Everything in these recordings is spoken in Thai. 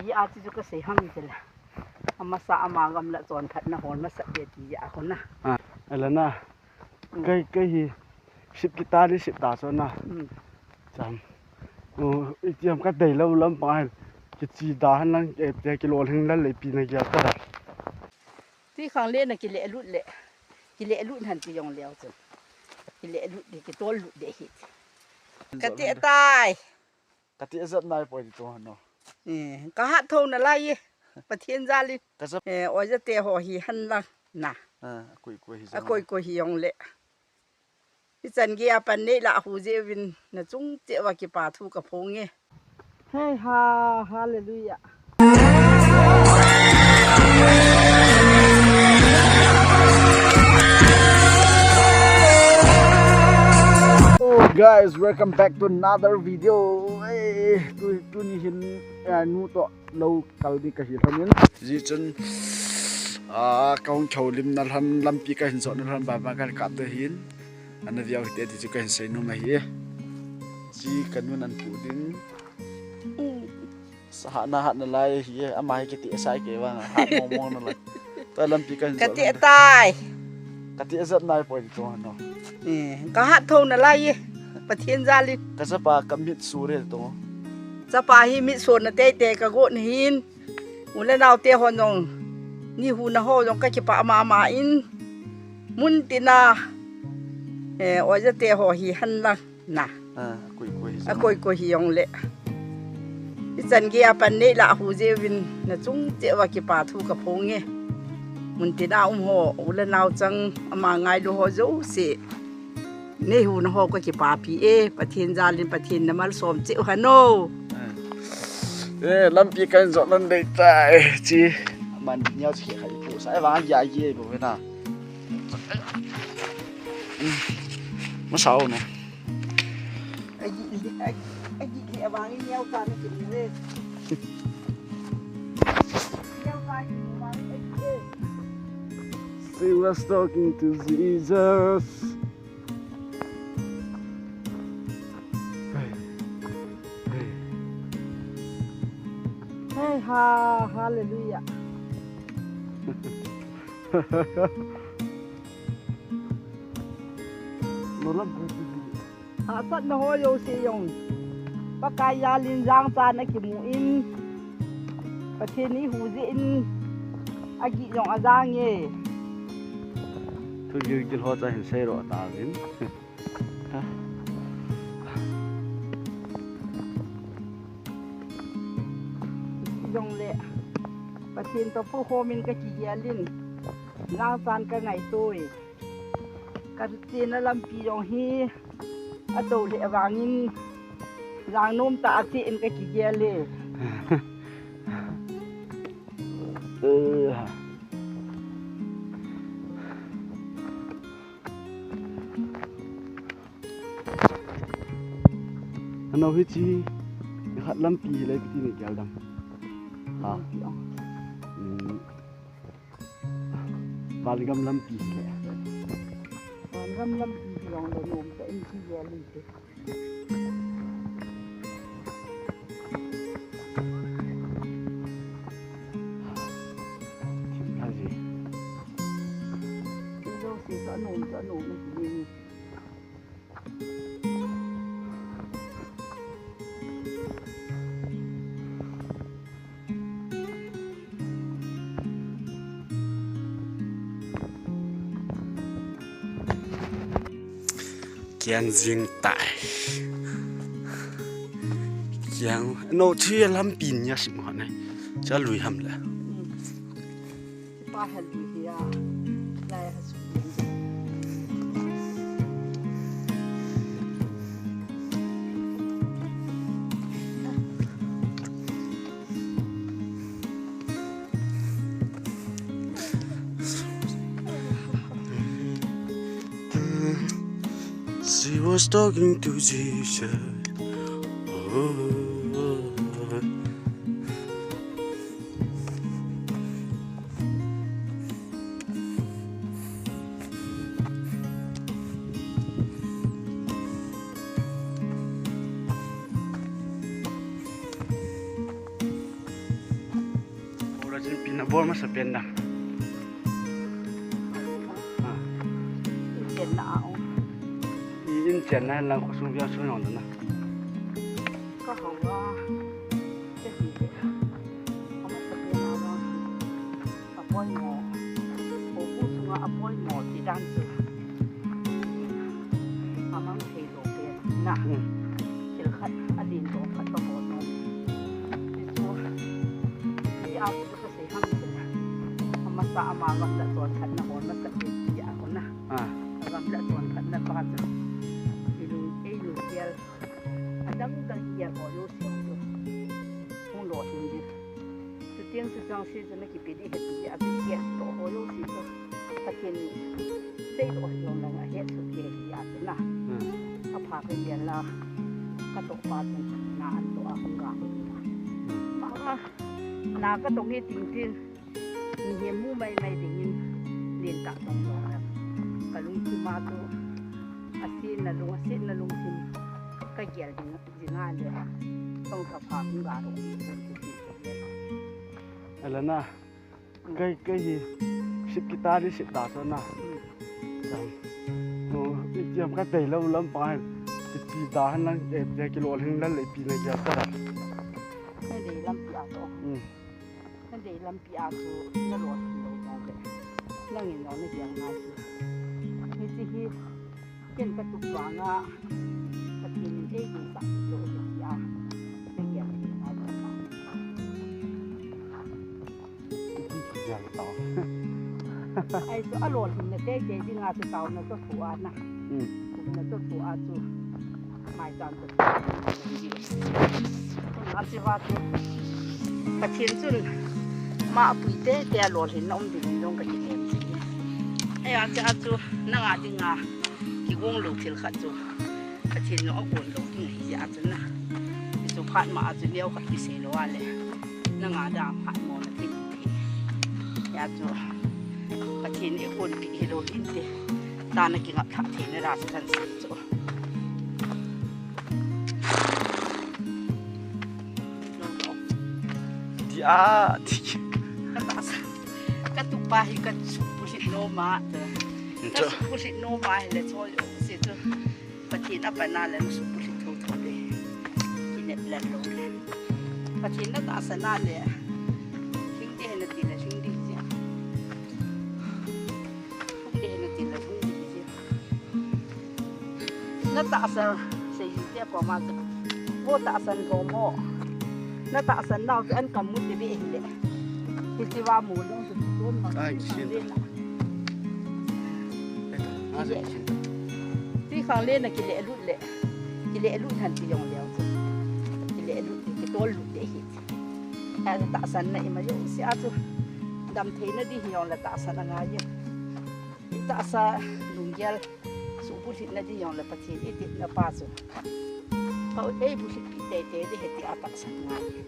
ti a chi chu ka sei hang chela ama sa ama gam la chon khat na hon ma sa be ti ya khon na alana cái hi ship kita đi ship ta so na cham itiam ka dei lo lam pa cái chi da han lang cái kilo hang lan le pi na ya ta ti khang le na ki le lut han ti yong leo chu ki le lut de ki tol lut de hi ka ti tai ka ti zat nai poi to no ka ha thau na lai pa thiên gia li ka sa oi ja te ho hi han lang na koi koi hi yong le ti chan gi apan nei la hu je win na chung che wa ki pa thu ka phong nge hey ha hallelujah guys, welcome back to another video. Tu ni hin nu to lo kalbi ka hi thamin ji chen kaung khau lim na han lampi ka hin so na han ba ka ka te hin an viau te ti ka hin sei nu ma hi ji kanun an pu din sa na hat na lai hi ama hi ki ti sai ke wa ha mong na lai ta lampi ka hin so ka ti tai ka ti zat nai poi to no ka ha thau na lai pa thiên gia li ka sa pa kamit sure to sa pa hi mi so na te te ka go ni hin un le naw te hon nong ni hu na ho jong ka ki pa ma in mun ti na oi ja te ho hi han la na koi hi yong le ti chan gi apan nei la hu je win na chung che wa ki pa thu ka phong nge mun ti na ho u le naw chang ama ngai lo ho zo se nei hu na ho ka ki pa pi pa thiên gia lin pa thiên na mal som che ha no lampi kan zo lan dei tai chi man nhau chi khai pu sai wa ya ye bo na ma sao no ai ji ba ngi nhau ta na ki le nhau ta ki ma ai She was talking to Jesus. Hey ha hallelujah Nó lắm sat na ho yo se yong pa ka ya lin jang ta na ki mu in pa the ni hu ji in agi yong azang ye Thôi gil ho cha hin sei ro ta vin yong le pa thiên to pu ho min ka ki ya lin jang san ka ngai toi ka ti na lam pi yong hi a to le awangin jang nom ta ti in ka ki ya le Ano hi chi khat lampi lai pi ni kyal dam ha balgam lampi le ram lam pi yong le nom ta in ki ya li te ha ji do si ka nom na ki ni kian jing tai kian no chi lam pin ya sim ha nai cha lui ham la pa hal bi ya la ya su She was talking to Jesus. เราจะปีนบอลมาสเปนนะเย็นหนาว อินเจนนะเราสุ่มยาสุ่มนอนนะก็เขาว่าจะดีเลยเขามาสเปนเราอาป่วยหมอโอ้ผู้สูงอาป่วยหมอที่ด้านสุดอามันเทโลเปียนะเจอขัดอดีตโดนขัดกระโดดน้องที่ชัวที่อาจะก็เสียห้ามเลยทำมาสามาวันละตัวขัดนะหอนมาสักเดือนยาคนนะวันละตัวขัดนะบ้านลูเดียร์อันดับตั้งเยอะพออยู่เสียงอยู่คงหลอดอยู่ดิสุดที่สุดจังสิจะไม่กี่ปีที่เห็นปีอาทิตย์เย็นโตพออยู่สิก็ตะเคียนเสียหลอดอยู่นั่งเห็นสุดเย็นยาสินะถ้าพาไปเรียนละก็ตกปลาตรงนาอันตัวคงกลางมานาก็ตรงนี้จริงๆมีเหี้ยมู่ไม่ได้ยินเรียนตัดตรงนั้นก็ลุงคือมาตัวอาศินนะลุงทิมก็เกี่ยวกับงานเลยต้องสภาพของเราอะไรนะก็ยี่10กีตาร์ที่10 ดาสนะจังโอ้ยเตรียมกันได้แล้วลำปางจะจีดาหันนั้นเด็กกิโลถึงนั้นเลยปีนี้จะตลอดนั่นเดี๋ยวลำปีอาตัวนั่นเดี๋ยวลำปีอาคือนั่นรถเราจองเลยนั่งเห็นเราในเสียงง่ายสุดนี่สิที่เช่นกระตุกหวางอ่ะกระถิ่นเอ้ยสักโลเดียวไม่เกี่ยวกับเราอย่างต่อไอ้ตัวอร่อยถึงเนี่ยเจ๊ที่งานตัวเต่าเนี่ยตัวถั่วนะเนี่ยตัวถั่วจูหมายจันทร์ตัวอาชีวะตัวกระถิ่นจุนมาปุ๋ยเจ๊แต่อร่อยถึงน้องดิ่งน้องกระถิ่นเนี่ยไอ้อาชีวะจูนั่งอาจิงากี่วงลูกที่ขัดจูกระถิ่นน้องอุ่นลูกนี่ยาจุนนะจูผ่านมาจุนเลี้ยวกับที่เสียแล้วเลยนั่งอาดามผ่านมอนะที่ยาจูกระถิ่นไอ้คนปีเฮโรอินเตตานักกินกับกระถิ่นในราชการสิจูที่อาที่กระตุกไปกระสุบุสิโนมาเถอะกระสุบุสิโนมาเลยช่วยสิจูกระถิ่นนับไปนานแล้วสุบุสิโทษเลยกินเน็ตแลนด์ลงเลยกระถิ่นนับอาสนะเลยทิ้งเดนตีเลยทิ้งดีเสียทิ้งเดนตีเลยทิ้งดีเสียนับอาสนะเสียเสียประมาณโวตอาสนะโกโมนับอาสนะเราจะอันกำมุดจะไม่เองเลยที่ว่าหมูต้องสุดต้นมาที่ข้างเล่นน่ะกิเลรุ่นเลยกิเลรุ่นหันไปยองเดียวกิเลรุ่นกิตัวรุ่นเด็กแต่ตาสันน่ะมาอยู่เสียจุดำเทนดียองละตาสันง่ายตาสันลุงเยลสูบบุหรี่น่ะดียองละปะเทนติดละป้าจุเขาบุหรี่ปีเตะได้เห็นที่อาตาสันง่ายที่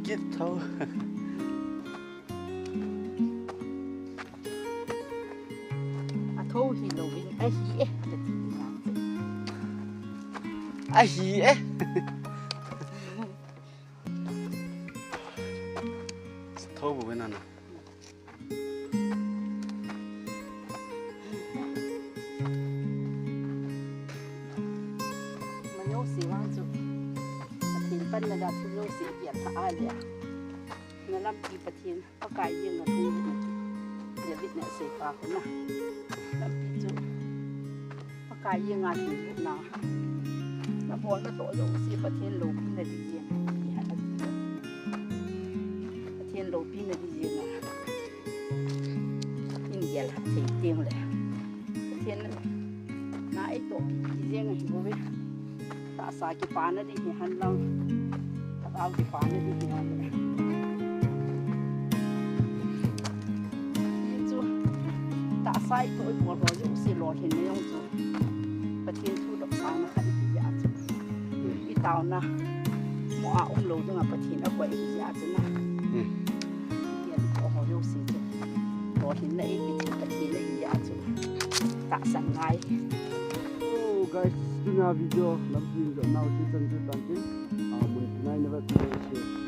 กิดเท่าโทฮิโลวินไอฮีเอ๊ะจะจีบกันไอฮีเอ๊ะโทบุเวนันนะมันโยสีว่างจุปันระดับที่โลกสีเกียรติท่าเลยเงินลำปีประทินก็ไกลยิ่งกว่าทุ่งเดี๋ยววิทย์เนี่ยเสียปากคนน่ะลำปีจุก็ไกลยิ่งงานถึงลูกนาแล้วพอแล้วตัวโลกสีประทินโลปีนาดีเย็นที่หันประทินโลปีนาดีเย็นนะยิ่งเย็นเสียเตียงเลยประทินน่าไอ้ตัวปีเย็นไงบุ้ยตาสากิปานะดิหันลังเอากิปานะดิหันเลยยิ่งจูตาสายตัวอีกคนรออยู่สิรอเห็นไม่ยอมจูประเทศทูดอกสางนะขันที่ยาจูอีตาวนะหมออุ้มโลจังประเทศเอาไว้ที่ยาจูนะเดี๋ยวขอรออยู่สิจูรอเห็นในประเทศในยาจูตาสังไงโอ้ guys interesting video lam pin zo now si chan chu tan tin mun nai na ba